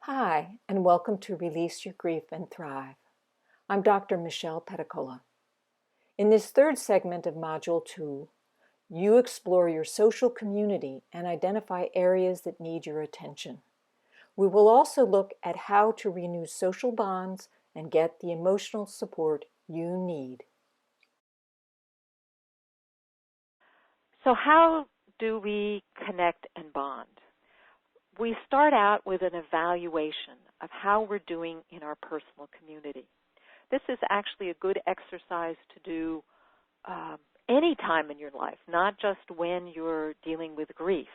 Hi, and welcome to Release Your Grief and Thrive. I'm Dr. Michelle Pedicola. In this third segment of Module 2, you explore your social community and identify areas that need your attention. We will also look at how to renew social bonds and get the emotional support you need. So how do we connect and bond? We start out with an evaluation of how we're doing in our personal community. This is actually a good exercise to do any time in your life, not just when you're dealing with grief.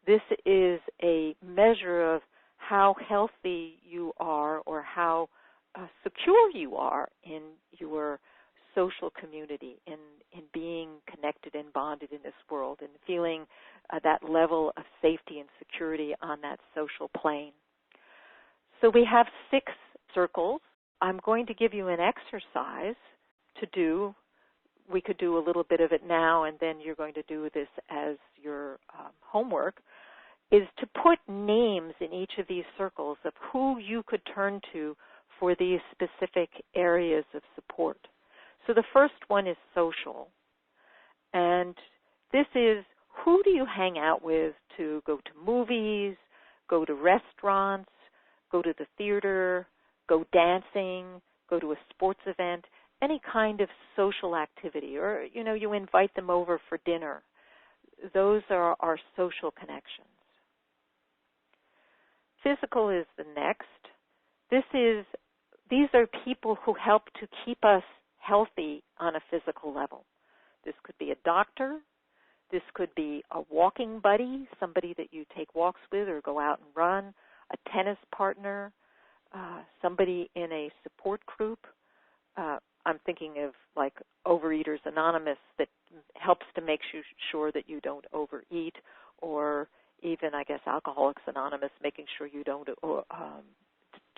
This is a measure of how healthy you are or how secure you are in your social community, in being connected and bonded in this world, and feeling that level of safety and security on that social plane. So we have 6 circles. I'm going to give you an exercise to do. We could do a little bit of it now, and then you're going to do this as your homework, is to put names in each of these circles of who you could turn to for these specific areas of support. So the first one is social, and this is who do you hang out with to go to movies, go to restaurants, go to the theater, go dancing, go to a sports event, any kind of social activity, or you invite them over for dinner. Those are our social connections. Physical is the next. These are people who help to keep us healthy on a physical level. This could be a doctor. This could be a walking buddy, somebody that you take walks with or go out and run, a tennis partner, somebody in a support group. I'm thinking of like Overeaters Anonymous that helps to make sure that you don't overeat, or even, I guess, Alcoholics Anonymous, making sure you don't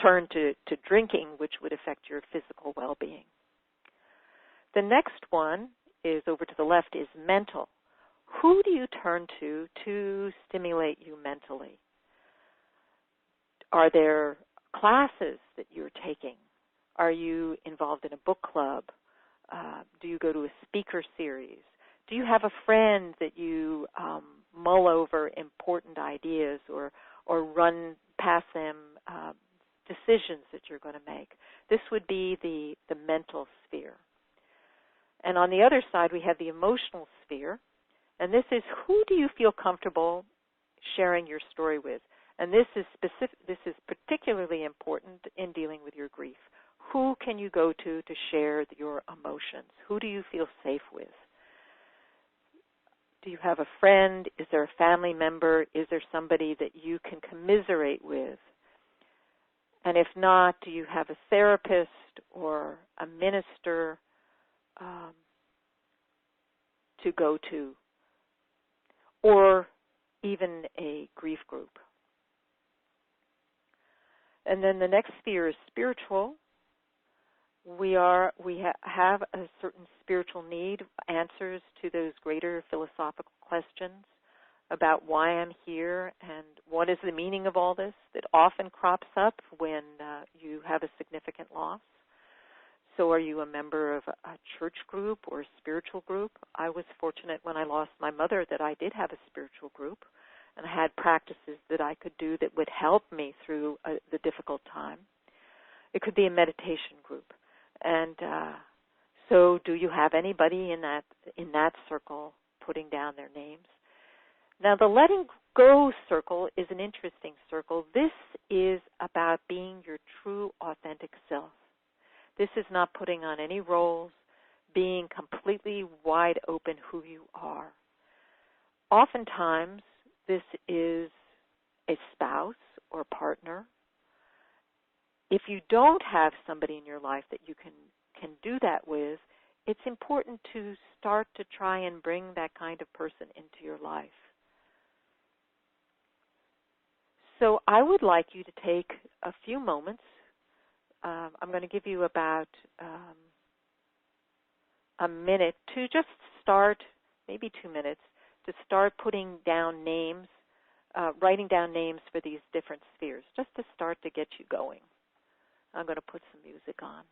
turn to drinking, which would affect your physical well-being. The next one is over to the left is mental. Who do you turn to stimulate you mentally? Are there classes that you're taking? Are you involved in a book club? Do you go to a speaker series? Do you have a friend that you mull over important ideas or run past them decisions that you're going to make? This would be the mental sphere. And on the other side, we have the emotional sphere. And this is who do you feel comfortable sharing your story with? And this is particularly important in dealing with your grief. Who can you go to share your emotions? Who do you feel safe with? Do you have a friend? Is there a family member? Is there somebody that you can commiserate with? And if not, do you have a therapist or a minister to go to, or even a grief group? And then the next sphere is spiritual. We have a certain spiritual need, answers to those greater philosophical questions about why I'm here and what is the meaning of all this that often crops up when you have a significant loss. So are you a member of a church group or a spiritual group? I was fortunate when I lost my mother that I did have a spiritual group, and I had practices that I could do that would help me through the difficult time. It could be a meditation group. And so do you have anybody in that circle putting down their names? Now, the letting go circle is an interesting circle. This is about being your true, authentic self. This is not putting on any roles, being completely wide open who you are. Oftentimes, this is a spouse or partner. If you don't have somebody in your life that you can do that with, it's important to start to try and bring that kind of person into your life. So I would like you to take a few moments. I'm going to give you about a minute to just start, maybe 2 minutes, to start putting down names writing down names for these different spheres, just to start to get you going. I'm going to put some music on.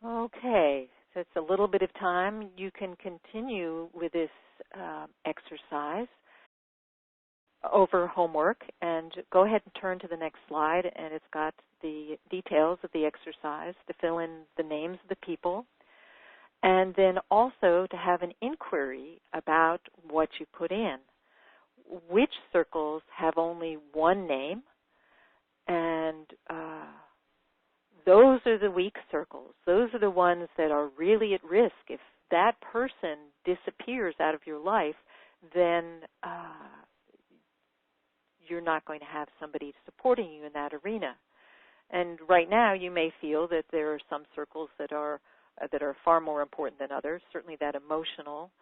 Okay, so it's a little bit of time. You can continue with this exercise over homework, and go ahead and turn to the next slide, and it's got the details of the exercise to fill in the names of the people, and then also to have an inquiry about what you put in. Which circles have only one name, and those are the weak circles. Those are the ones that are really at risk. If that person disappears out of your life, then you're not going to have somebody supporting you in that arena. And right now, you may feel that there are some circles that are far more important than others. Certainly, that emotional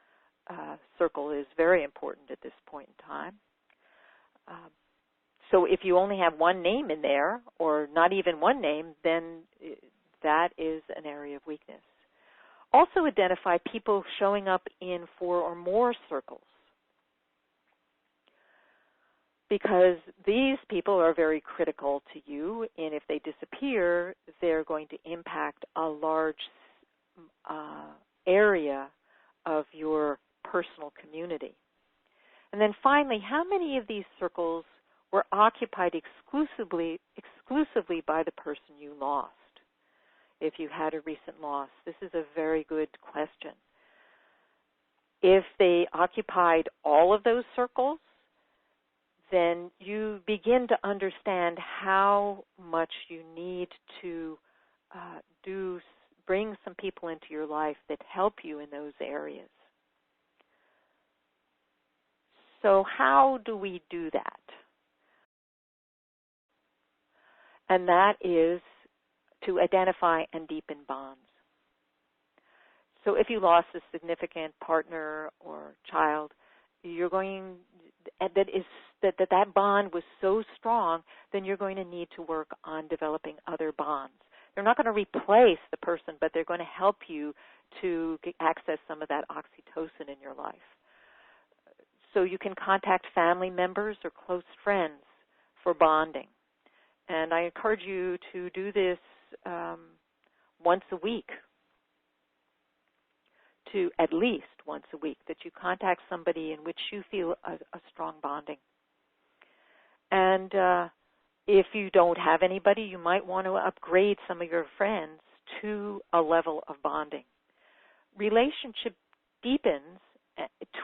circle is very important at this point in time. So if you only have one name in there, or not even one name, then that is an area of weakness. Also identify people showing up in 4 or more circles, because these people are very critical to you, and if they disappear, they're going to impact a large area of your personal community. And then finally, how many of these circles were occupied exclusively by the person you lost? If you had a recent loss, this is a very good question. If they occupied all of those circles, then you begin to understand how much you need to bring some people into your life that help you in those areas. So how do we do that? And that is to identify and deepen bonds. So if you lost a significant partner or child, you're going that bond was so strong, then you're going to need to work on developing other bonds. They're not going to replace the person, but they're going to help you to access some of that oxytocin in your life. So you can contact family members or close friends for bonding. And I encourage you to do this once a week, to at least once a week, that you contact somebody in which you feel a strong bonding. And if you don't have anybody, you might want to upgrade some of your friends to a level of bonding. Relationship deepens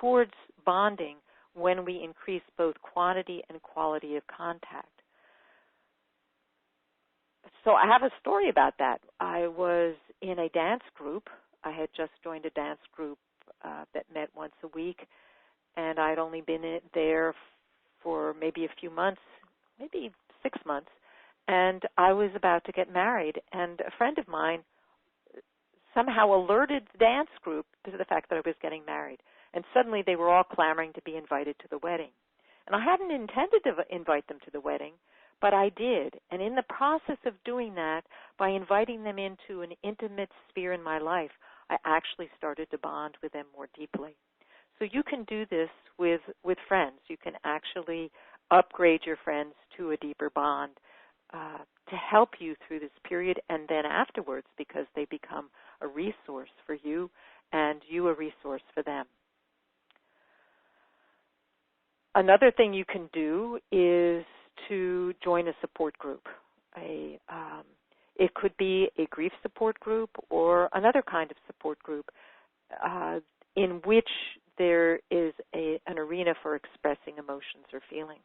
towards bonding when we increase both quantity and quality of contact. So I have a story about that. I was in a dance group. I had just joined a dance group that met once a week, and I'd only been there for maybe a few months maybe 6 months, and I was about to get married, and a friend of mine somehow alerted the dance group to the fact that I was getting married. And suddenly they were all clamoring to be invited to the wedding. And I hadn't intended to invite them to the wedding, but I did. And in the process of doing that, by inviting them into an intimate sphere in my life, I actually started to bond with them more deeply. So you can do this with friends. You can actually upgrade your friends to a deeper bond to help you through this period and then afterwards, because they become a resource for you and you a resource for them. Another thing you can do is to join a support group. It could be a grief support group or another kind of support group in which there is an arena for expressing emotions or feelings.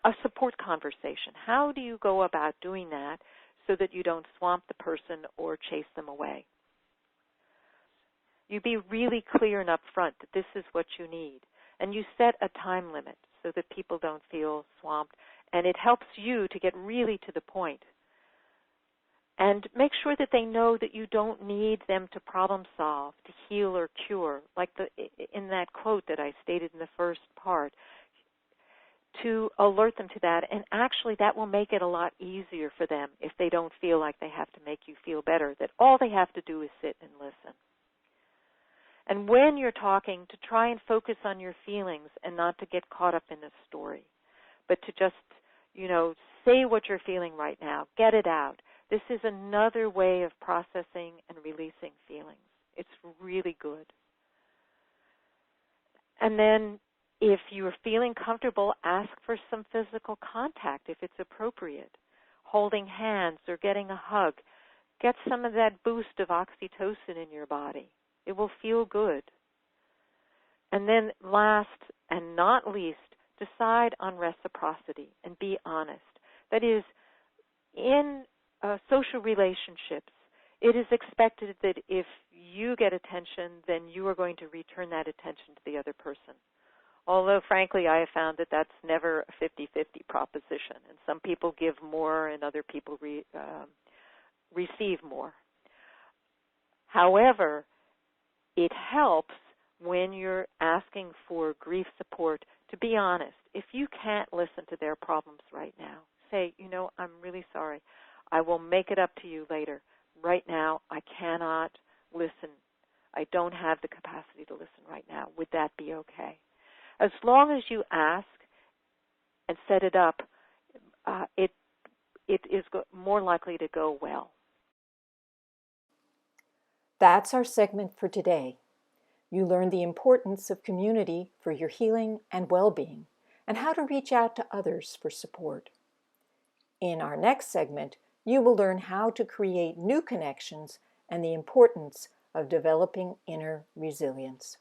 A support conversation. How do you go about doing that so that you don't swamp the person or chase them away? You be really clear and upfront that this is what you need. And you set a time limit so that people don't feel swamped. And it helps you to get really to the point. And make sure that they know that you don't need them to problem solve, to heal or cure, like in that quote that I stated in the first part, to alert them to that. And actually that will make it a lot easier for them if they don't feel like they have to make you feel better, that all they have to do is sit and listen. And when you're talking, to try and focus on your feelings and not to get caught up in the story, but to just, say what you're feeling right now. Get it out. This is another way of processing and releasing feelings. It's really good. And then if you're feeling comfortable, ask for some physical contact if it's appropriate. Holding hands or getting a hug. Get some of that boost of oxytocin in your body. It will feel good. And then last and not least, decide on reciprocity and be honest. That is, in social relationships, it is expected that if you get attention, then you are going to return that attention to the other person. Although, frankly, I have found that that's never a 50-50 proposition. And some people give more and other people receive more. However, it helps when you're asking for grief support to be honest. If you can't listen to their problems right now, say, I'm really sorry. I will make it up to you later. Right now, I cannot listen. I don't have the capacity to listen right now. Would that be okay? As long as you ask and set it up, it is more likely to go well. That's our segment for today. You learned the importance of community for your healing and well-being, and how to reach out to others for support. In our next segment, you will learn how to create new connections and the importance of developing inner resilience.